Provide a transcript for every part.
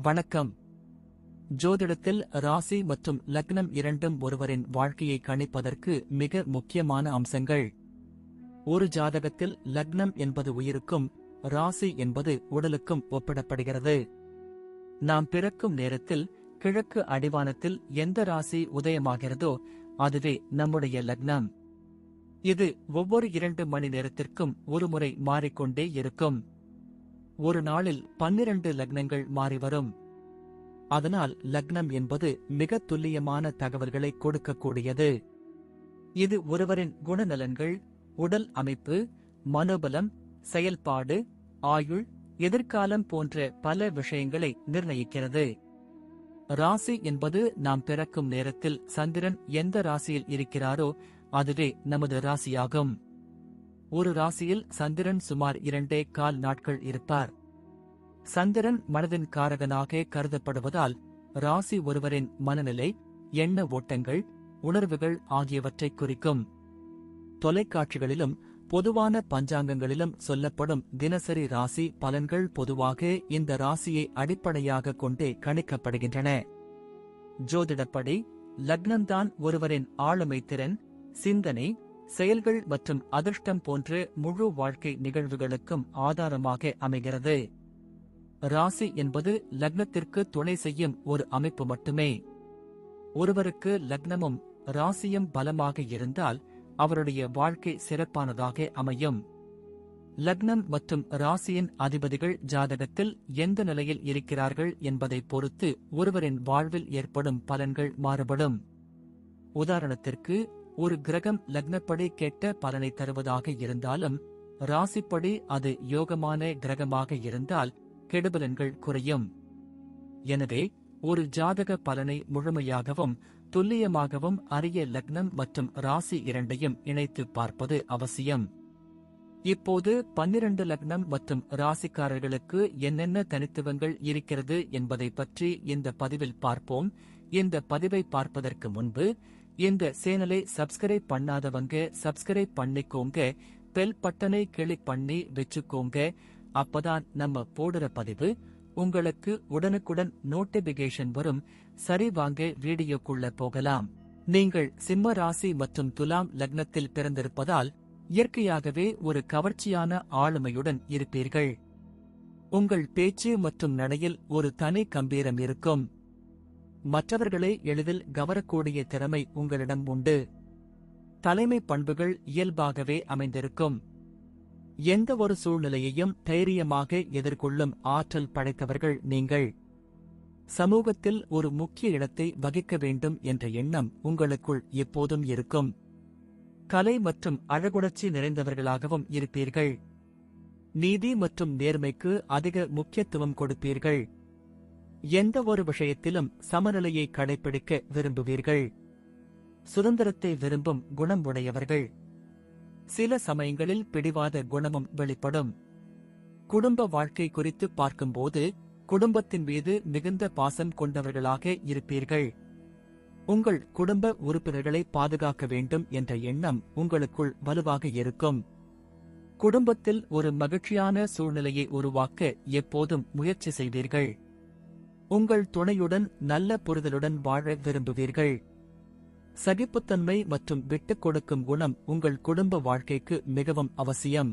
வணக்கம். ஜோதிடத்தில் ராசி மற்றும் லக்னம் இரண்டும் ஒருவரின் வாழ்க்கையை கணிப்பதற்கு மிக முக்கியமான அம்சங்கள். ஒரு ஜாதகத்தில் லக்னம் என்பது உயிருக்கும், ராசி என்பது உடலுக்கும் ஒப்பிடப்படுகிறது. நாம் பிறக்கும் நேரத்தில் கிழக்கு அடிவானத்தில் எந்த ராசி உதயமாகிறதோ அதுவே நம்முடைய லக்னம். இது ஒவ்வொரு 2 மணி நேரத்திற்கும் ஒருமுறை மாறிக்கொண்டே இருக்கும். ஒரு நாளில் 12 லக்னங்கள் மாறிவரும். அதனால் லக்னம் என்பது மிக துல்லியமான தகவல்களை கொடுக்கக்கூடியது. இது ஒருவரின் குணநலன்கள், உடல் அமைப்பு, மனோபலம், செயல்பாடு, ஆயுள், எதிர்காலம் போன்ற பல விஷயங்களை நிர்ணயிக்கிறது. ராசி என்பது நாம் பிறக்கும் நேரத்தில் சந்திரன் எந்த ராசியில் இருக்கிறாரோ அதுவே நமது ராசியாகும். ஒரு ராசியில் சந்திரன் சுமார் 2.25 நாட்கள் இருப்பார். சந்திரன் மனதின் காரகனாக கருதப்படுவதால் ராசி ஒருவரின் மனநிலை, எண்ண ஓட்டங்கள், உணர்வுகள் ஆகியவற்றை குறிக்கும். தொலைக்காட்சிகளிலும் பொதுவான பஞ்சாங்கங்களிலும் சொல்லப்படும் தினசரி ராசி பலன்கள் பொதுவாக இந்த ராசியை அடிப்படையாக கொண்டே கணிக்கப்படுகின்றன. ஜோதிடப்படி லக்னம்தான் ஒருவரின் ஆளுமை திறன், சிந்தனை, செயல்கள் மற்றும் அதிர்ஷ்டம் போன்ற முழு வாழ்க்கை நிகழ்வுகளுக்கும் ஆதாரமாக அமைகிறது. ராசி என்பது லக்னத்திற்கு துணை செய்யும் ஒரு அமைப்பு மட்டுமே. ஒருவருக்கு லக்னமும் ராசியும் பலமாக இருந்தால் அவருடைய வாழ்க்கை சிறப்பானதாக அமையும். லக்னம் மற்றும் ராசியின் அதிபதிகள் ஜாதகத்தில் எந்த நிலையில் இருக்கிறார்கள் என்பதை பொறுத்து ஒருவரின் வாழ்வில் ஏற்படும் பலன்கள் மாறுபடும். உதாரணத்திற்கு, ஒரு கிரகம் லக்னப்படி கெட்ட பலனை தருவதாக இருந்தாலும் ராசிப்படி அது யோகமான கிரகமாக இருந்தால் கெடுபலன்கள் குறையும். எனவே ஒரு ஜாதக பலனை முழுமையாகவும் துல்லியமாகவும் அறிய லக்னம் மற்றும் ராசி இரண்டையும் இணைத்து பார்ப்பது அவசியம். இப்போது 12 லக்னம் மற்றும் ராசிக்காரர்களுக்கு என்னென்ன தனித்துவங்கள் இருக்கிறது என்பதை பற்றி இந்த பதிவில் பார்ப்போம். இந்த பதிவை பார்ப்பதற்கு முன்பு இந்த சேனலை சப்ஸ்கிரைப் பண்ணாதவங்க சப்ஸ்கிரைப் பண்ணிக்கோங்க, பெல் பட்டனை கிளிக் பண்ணி வச்சுக்கோங்க. அப்பதான் நம்ம போடுற பதிவு உங்களுக்கு உடனுக்குடன் நோட்டிபிகேஷன் வரும். சரி, வாங்க வீடியோக்குள்ள போகலாம். நீங்கள் சிம்ம ராசி மற்றும் துலாம் லக்னத்தில் பிறந்திருப்பதால் இயற்கையாகவே ஒரு கவர்ச்சியான ஆளுமையுடன் இருப்பீர்கள். உங்கள் பேச்சு மற்றும் நடையில் ஒரு தனி கம்பீரம் இருக்கும். மற்றவர்களை எளிதில் கவரக்கூடிய திறமை உங்களிடம் உண்டு. தலைமை பண்புகள் இயல்பாகவே அமைந்திருக்கும். எந்த ஒரு சூழ்நிலையையும் தைரியமாக எதிர்கொள்ளும் ஆற்றல் படைத்தவர்கள் நீங்கள். சமூகத்தில் ஒரு முக்கிய இடத்தை வகிக்க வேண்டும் என்ற எண்ணம் உங்களுக்குள் எப்போதும் இருக்கும். கலை மற்றும் அழகுணர்ச்சி நிறைந்தவர்களாகவும் இருப்பீர்கள். நீதி மற்றும் நேர்மைக்கு அதிக முக்கியத்துவம் கொடுப்பீர்கள். எந்த ஒரு விஷயத்திலும் சமநிலையை கடைபிடிக்க விரும்புவீர்கள். சுதந்திரத்தை விரும்பும் குணம் உடையவர்கள். சில சமயங்களில் பிடிவாத குணமும் வெளிப்படும். குடும்ப வாழ்க்கை குறித்து பார்க்கும்போது குடும்பத்தின் மீது மிகுந்த பாசம் கொண்டவர்களாக இருப்பீர்கள். உங்கள் குடும்ப உறுப்பினர்களை பாதுகாக்க வேண்டும் என்ற எண்ணம் உங்களுக்குள் வலுவாக இருக்கும். குடும்பத்தில் ஒரு மகிழ்ச்சியான சூழ்நிலையை உருவாக்க எப்போதும் முயற்சி செய்வீர்கள். உங்கள் துணையுடன் நல்ல புரிதலுடன் வாழ விரும்புவீர்கள். சகிப்புத்தன்மை மற்றும் விட்டுக் கொடுக்கும் குணம் உங்கள் குடும்ப வாழ்க்கைக்கு மிகவும் அவசியம்.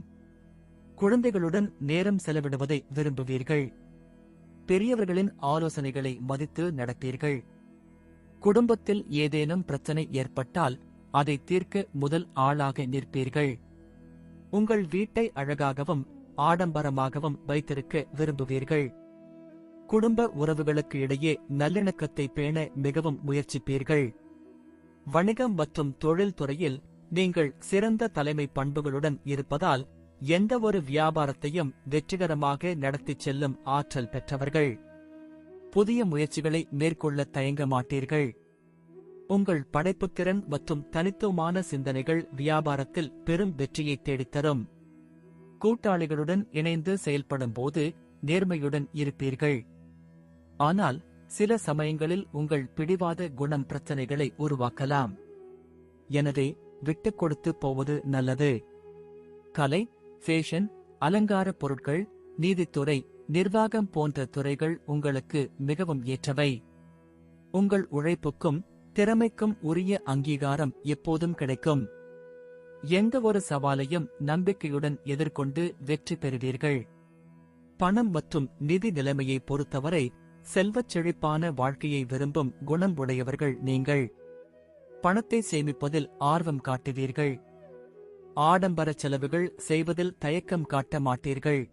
குழந்தைகளுடன் நேரம் செலவிடுவதை விரும்புவீர்கள். பெரியவர்களின் ஆலோசனைகளை மதித்து நடப்பீர்கள். குடும்பத்தில் ஏதேனும் பிரச்சனை ஏற்பட்டால் அதை தீர்க்க முதல் ஆளாக நிற்பீர்கள். உங்கள் வீட்டை அழகாகவும் ஆடம்பரமாகவும் வைத்திருக்க விரும்புவீர்கள். குடும்ப உறவுகளுக்கு இடையே நல்லிணக்கத்தை பேண மிகவும் முயற்சிப்பீர்கள். வணிகம் மற்றும் தொழில் துறையில் நீங்கள் சிறந்த தலைமை பண்புகளுடன் இருப்பதால் எந்த ஒரு வியாபாரத்தையும் வெற்றிகரமாக நடத்திச் செல்லும் ஆற்றல் பெற்றவர்கள். புதிய முயற்சிகளை மேற்கொள்ள தயங்க மாட்டீர்கள். உங்கள் படைப்புத்திறன் மற்றும் தனித்துவமான சிந்தனைகள் வியாபாரத்தில் பெரும் வெற்றியை தேடித்தரும். கூட்டாளிகளுடன் இணைந்து செயல்படும் போது நேர்மையுடன் இருப்பீர்கள். ஆனால் சில சமயங்களில் உங்கள் பிடிவாத குணம் பிரச்சனைகளை உருவாக்கலாம். எனவே விட்டுக் கொடுத்து போவது நல்லது. கலை, ஃபேஷன், அலங்கார பொருட்கள், நீதித்துறை, நிர்வாகம் போன்ற துறைகள் உங்களுக்கு மிகவும் ஏற்றவை. உங்கள் உழைப்புக்கும் திறமைக்கும் உரிய அங்கீகாரம் எப்போதும் கிடைக்கும். எந்த ஒரு சவாலையும் நம்பிக்கையுடன் எதிர்கொண்டு வெற்றி பெறுவீர்கள். பணம் மற்றும் நிதி நிலைமையை பொறுத்தவரை செல்வச் செழிப்பான வாழ்க்கையை விரும்பும் குணம் உடையவர்கள் நீங்கள். பணத்தை சேமிப்பதில் ஆர்வம் காட்டுவீர்கள். ஆடம்பர செலவுகள் செய்வதில் தயக்கம் காட்ட மாட்டீர்கள்.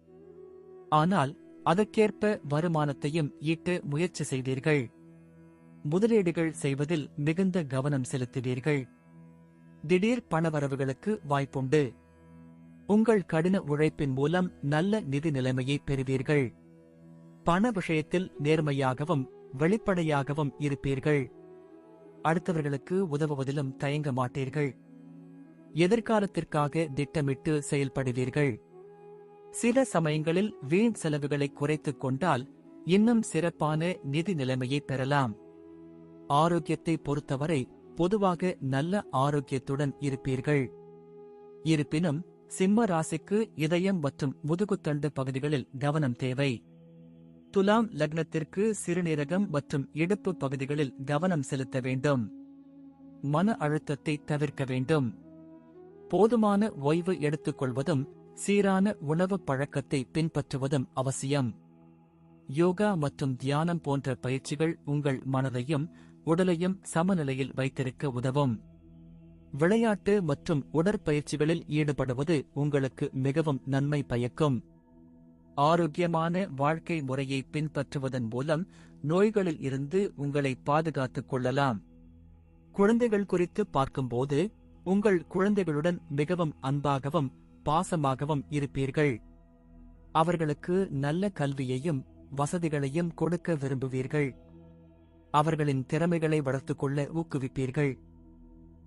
ஆனால் அதற்கேற்ப வருமானத்தையும் ஈட்ட முயற்சி செய்வீர்கள். முதலீடுகள் செய்வதில் மிகுந்த கவனம் செலுத்துவீர்கள். திடீர் பணவரவுகளுக்கு வாய்ப்புண்டு. உங்கள் கடின உழைப்பின் மூலம் நல்ல நிதி நிலைமையை பெறுவீர்கள். பண விஷயத்தில் நேர்மையாகவும் வெளிப்படையாகவும் இருப்பீர்கள். அடுத்தவர்களுக்கு உதவுவதிலும் தயங்க மாட்டீர்கள். எதிர்காலத்திற்காக திட்டமிட்டு செயல்படுவீர்கள். சில சமயங்களில் வீண் செலவுகளை குறைத்துக் கொண்டால் இன்னும் சிறப்பான நிதி நிலைமையை பெறலாம். ஆரோக்கியத்தை பொறுத்தவரை பொதுவாக நல்ல ஆரோக்கியத்துடன் இருப்பீர்கள். இருப்பினும் சிம்ம ராசிக்கு இதயம் மற்றும் முதுகுத்தண்டு பகுதிகளில் கவனம் தேவை. துலாம் லக்னத்திற்கு சிறுநீரகம் மற்றும் இடுப்பு பகுதிகளில் கவனம் செலுத்த வேண்டும். மன அழுத்தத்தை தவிர்க்க வேண்டும். போதுமான ஓய்வு எடுத்துக்கொள்வதும் சீரான உணவு பழக்கத்தை பின்பற்றுவதும் அவசியம். யோகா மற்றும் தியானம் போன்ற பயிற்சிகள் உங்கள் மனதையும் உடலையும் சமநிலையில் வைத்திருக்க உதவும். விளையாட்டு மற்றும் உடற்பயிற்சிகளில் ஈடுபடுவது உங்களுக்கு மிகவும் நன்மை பயக்கும். ஆரோக்கியமான வாழ்க்கை முறையை பின்பற்றுவதன் மூலம் நோய்களில் இருந்து உங்களை பாதுகாத்துக் கொள்ளலாம். குழந்தைகள் குறித்து பார்க்கும்போது உங்கள் குழந்தைகளுடன் மிகவும் அன்பாகவும் பாசமாகவும் இருப்பீர்கள். அவர்களுக்கு நல்ல கல்வியையும் வசதிகளையும் கொடுக்க விரும்புவீர்கள். அவர்களின் திறமைகளை வளர்த்துக் கொள்ள ஊக்குவிப்பீர்கள்.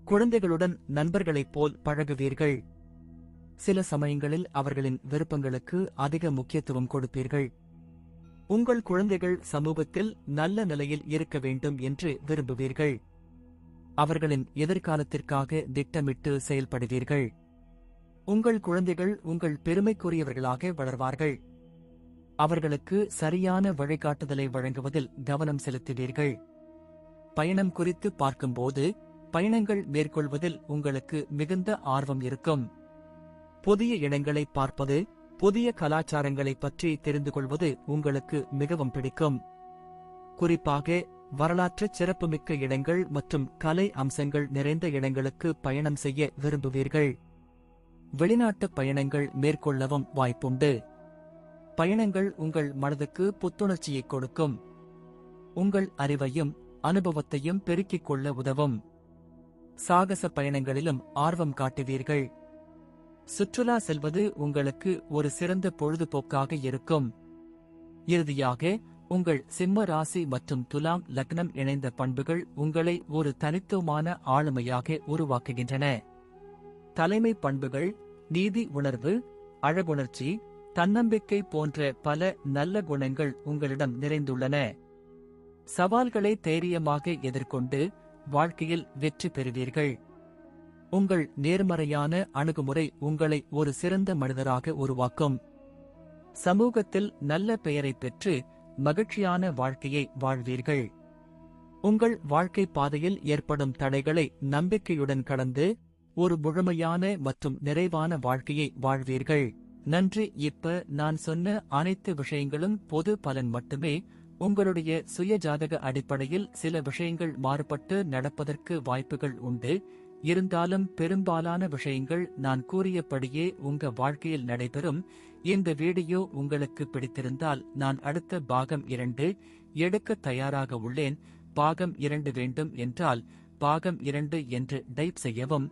குழந்தைகளுடன் நண்பர்களைப் போல் பழகுவீர்கள். சில சமயங்களில் அவர்களின் விருப்பங்களுக்கு அதிக முக்கியத்துவம் கொடுப்பீர்கள். உங்கள் குழந்தைகள் சமூகத்தில் நல்ல நிலையில் இருக்க வேண்டும் என்று விரும்புவீர்கள். அவர்களின் எதிர்காலத்திற்காக திட்டமிட்டு செயல்படுவீர்கள். உங்கள் குழந்தைகள் உங்கள் பெருமைக்குரியவர்களாக வளர்வார்கள். அவர்களுக்கு சரியான வழிகாட்டுதலை வழங்குவதில் கவனம் செலுத்துவீர்கள். பயணம் குறித்து பார்க்கும்போது பயணங்கள் மேற்கொள்வதில் உங்களுக்கு மிகுந்த ஆர்வம் இருக்கும். புதிய இடங்களை பார்ப்பது, புதிய கலாச்சாரங்களைப் பற்றி தெரிந்து கொள்வது உங்களுக்கு மிகவும் பிடிக்கும். குறிப்பாக வரலாற்று சிறப்புமிக்க இடங்கள் மற்றும் கலை அம்சங்கள் நிறைந்த இடங்களுக்கு பயணம் செய்ய விரும்புவீர்கள். வெளிநாட்டு பயணங்கள் மேற்கொள்ளவும் வாய்ப்புண்டு. பயணங்கள் உங்கள் மனதுக்கு புத்துணர்ச்சியை கொடுக்கும். உங்கள் அறிவையும் அனுபவத்தையும் பெருக்கிக் கொள்ள உதவும். சாகச பயணங்களிலும் ஆர்வம் காட்டுவீர்கள். சுற்றுலா செல்வது உங்களுக்கு ஒரு சிறந்த பொழுதுபோக்காக இருக்கும். இறுதியாக உங்கள் சிம்ம ராசி மற்றும் துலாம் லக்னம் இணைந்த பண்புகள் உங்களை ஒரு தனித்துவமான ஆளுமையாக உருவாக்குகின்றன. தலைமை பண்புகள், நீதி உணர்வு, அழகுணர்ச்சி, தன்னம்பிக்கை போன்ற பல நல்ல குணங்கள் உங்களிடம் நிறைந்துள்ளன. சவால்களை தைரியமாக எதிர்கொண்டு வாழ்க்கையில் வெற்றி பெறுவீர்கள். உங்கள் நேர்மறையான அணுகுமுறை உங்களை ஒரு சிறந்த மனிதராக உருவாக்கும். சமூகத்தில் நல்ல பெயரை பெற்று மகிழ்ச்சியான வாழ்க்கையை வாழ்வீர்கள். உங்கள் வாழ்க்கை பாதையில் ஏற்படும் தடைகளை நம்பிக்கையுடன் கடந்து ஒரு முழுமையான மற்றும் நிறைவான வாழ்க்கையை வாழ்வீர்கள். நன்றி. இப்ப நான் சொன்ன அனைத்து விஷயங்களும் பொது பலன் மட்டுமே. உங்களுடைய சுய ஜாதக அடிப்படையில் சில விஷயங்கள் மாறுபட்டு நடப்பதற்கு வாய்ப்புகள் உண்டு. இருந்தாலும் பெரும்பாலான விஷயங்கள் நான் கூறியபடியே உங்க வாழ்க்கையில் நடைபெறும். இந்த வீடியோ உங்களுக்கு பிடித்திருந்தால் நான் அடுத்த பாகம் 2 எடுக்க தயாராக உள்ளேன். பாகம் 2 வேண்டும் என்றால் பாகம் 2 என்று டைப் செய்யவும்.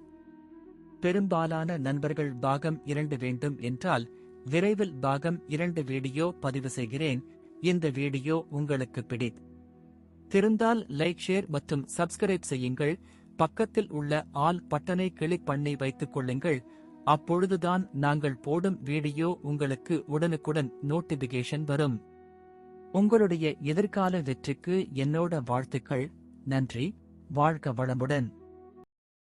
பெரும்பாலான நண்பர்கள் பாகம் 2 வேண்டும் என்றால் விரைவில் பாகம் 2 வீடியோ பதிவு செய்கிறேன். இந்த வீடியோ உங்களுக்கு பிடித்திருந்தால் லைக், ஷேர் மற்றும் சப்ஸ்கிரைப் செய்யுங்கள். பக்கத்தில் உள்ள ஆல் பட்டனை கிளிக் பண்ணி வைத்துக் கொள்ளுங்கள். அப்பொழுதுதான் நாங்கள் போடும் வீடியோ உங்களுக்கு உடனுக்குடன் நோட்டிபிகேஷன் வரும். உங்களுடைய எதிர்கால வெற்றிக்கு என்னோட வாழ்த்துக்கள். நன்றி. வாழ்க வளமுடன்.